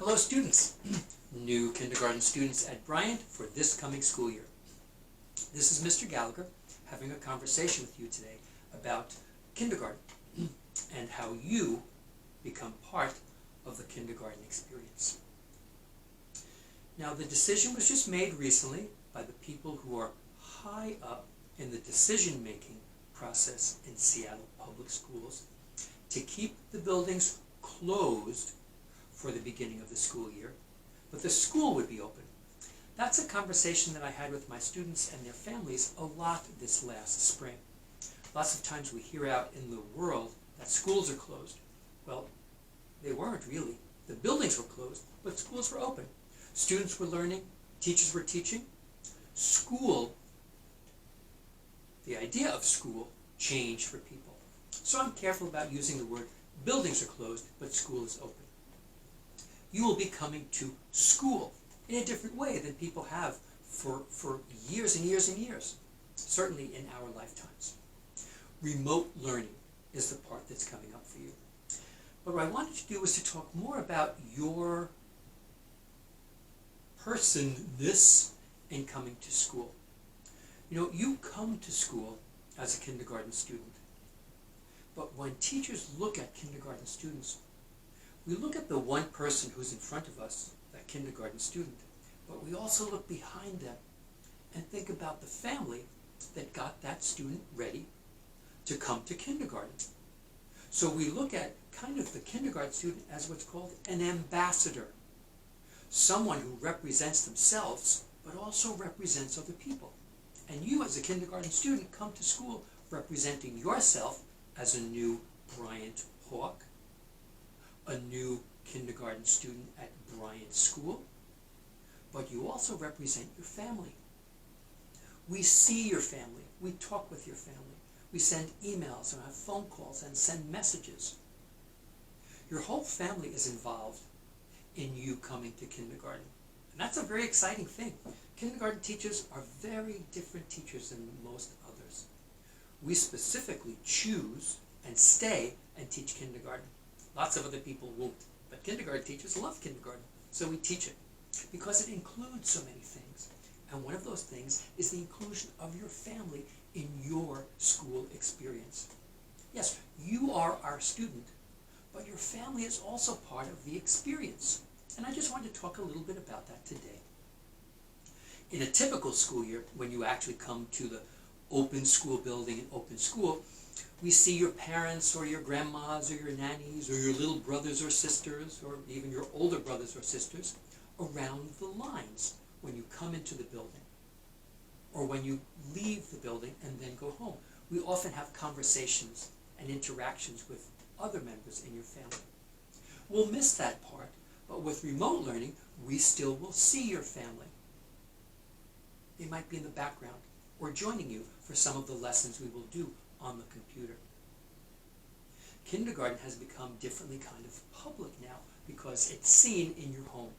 Hello students, new kindergarten students at Bryant for this coming school year. This is Mr. Gallagher having a conversation with you today about kindergarten and how you become part of the kindergarten experience. Now, the decision was just made recently by the people who are high up in the decision-making process in Seattle Public Schools to keep the buildings closed for the beginning of the school year, but the school would be open. That's a conversation that I had with my students and their families a lot this last spring. Lots of times we hear out in the world that schools are closed. Well, they weren't really. The buildings were closed, but schools were open. Students were learning, teachers were teaching. School, the idea of school, changed for people. So I'm careful about using the word buildings are closed, but school is open. You will be coming to school in a different way than people have for years and years and years, certainly in our lifetimes. Remote learning is the part that's coming up for you. But what I wanted to do was to talk more about your person-ness in coming to school. You know, you come to school as a kindergarten student, but when teachers look at kindergarten students, we look at the one person who's in front of us, that kindergarten student, but we also look behind them and think about the family that got that student ready to come to kindergarten. So we look at kind of the kindergarten student as what's called an ambassador, someone who represents themselves but also represents other people. And you as a kindergarten student come to school representing yourself as a new Bryant Hawk, a new kindergarten student at Bryant School, but you also represent your family. We see your family, we talk with your family, we send emails and have phone calls and send messages. Your whole family is involved in you coming to kindergarten. And that's a very exciting thing. Kindergarten teachers are very different teachers than most others. We specifically choose and stay and teach kindergarten. Lots of other people won't, but kindergarten teachers love kindergarten, so we teach it because it includes so many things. And one of those things is the inclusion of your family in your school experience. Yes, you are our student, but your family is also part of the experience. And I just wanted to talk a little bit about that today. In a typical school year, when you actually come to the open school building and open school, we see your parents or your grandmas or your nannies or your little brothers or sisters or even your older brothers or sisters around the lines when you come into the building or when you leave the building and then go home. We often have conversations and interactions with other members in your family. We'll miss that part, but with remote learning, we still will see your family. They might be in the background or joining you for some of the lessons we will do on the computer. Kindergarten has become differently kind of public now because it's seen in your home.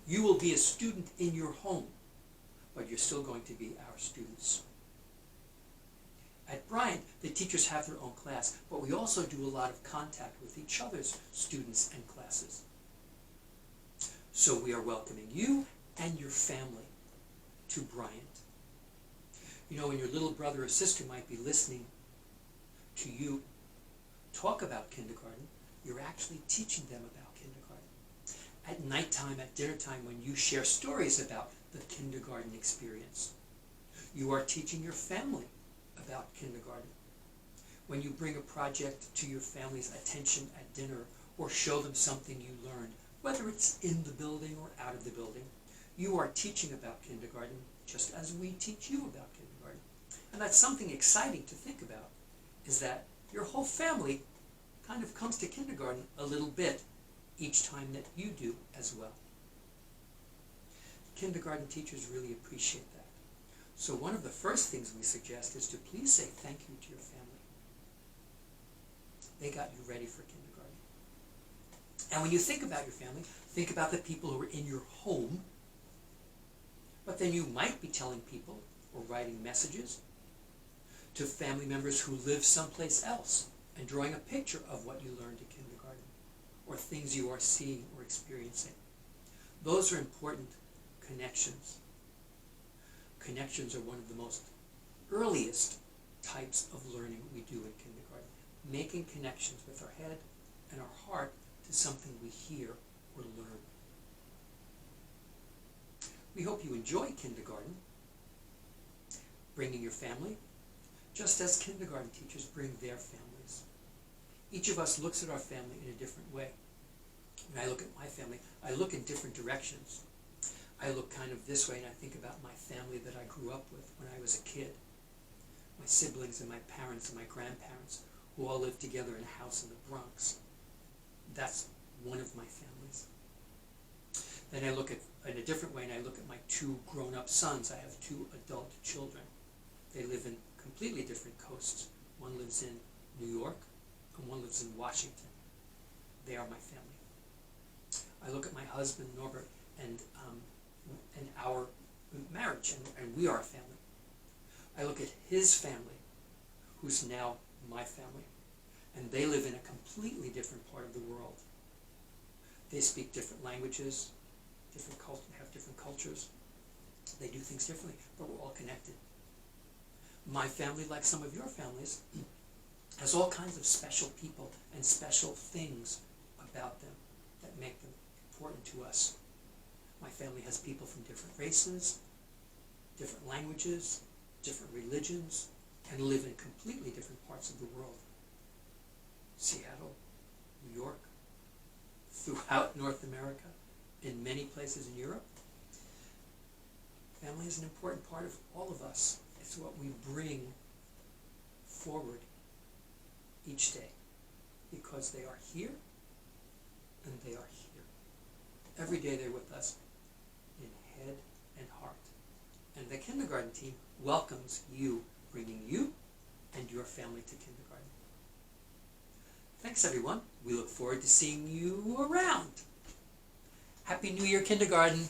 You will be a student in your home, but you're still going to be our students. At Bryant, the teachers have their own class, but we also do a lot of contact with each other's students and classes. So we are welcoming you and your family to Bryant. You know, when your little brother or sister might be listening to you talk about kindergarten, you're actually teaching them about kindergarten. At nighttime, at dinner time, when you share stories about the kindergarten experience, you are teaching your family about kindergarten. When you bring a project to your family's attention at dinner or show them something you learned, whether it's in the building or out of the building, you are teaching about kindergarten just as we teach you about kindergarten. And that's something exciting to think about, is that your whole family kind of comes to kindergarten a little bit each time that you do as well. Kindergarten teachers really appreciate that. So one of the first things we suggest is to please say thank you to your family. They got you ready for kindergarten. And when you think about your family, think about the people who are in your home, but then you might be telling people or writing messages to family members who live someplace else and drawing a picture of what you learned in kindergarten or things you are seeing or experiencing. Those are important connections. Connections are one of the most earliest types of learning we do in kindergarten. Making connections with our head and our heart to something we hear or learn. We hope you enjoy kindergarten, bringing your family, just as kindergarten teachers bring their families. Each of us looks at our family in a different way. When I look at my family, I look in different directions. I look kind of this way and I think about my family that I grew up with when I was a kid. My siblings and my parents and my grandparents who all lived together in a house in the Bronx. That's one of my families. Then I look at in a different way and I look at my two grown-up sons. I have two adult children. They live in completely different coasts. One lives in New York and one lives in Washington. They are my family. I look at my husband Norbert and our marriage, and we are a family. I look at his family, who's now my family, and they live in a completely different part of the world. They speak different languages, have different cultures. They do things differently, but we're all connected. My family, like some of your families, has all kinds of special people and special things about them that make them important to us. My family has people from different races, different languages, different religions, and live in completely different parts of the world. Seattle, New York, throughout North America, in many places in Europe. Family is an important part of all of us. It's what we bring forward each day because they are here and they are here. Every day they're with us in head and heart. And the kindergarten team welcomes you, bringing you and your family to kindergarten. Thanks, everyone. We look forward to seeing you around. Happy New Year, kindergarten.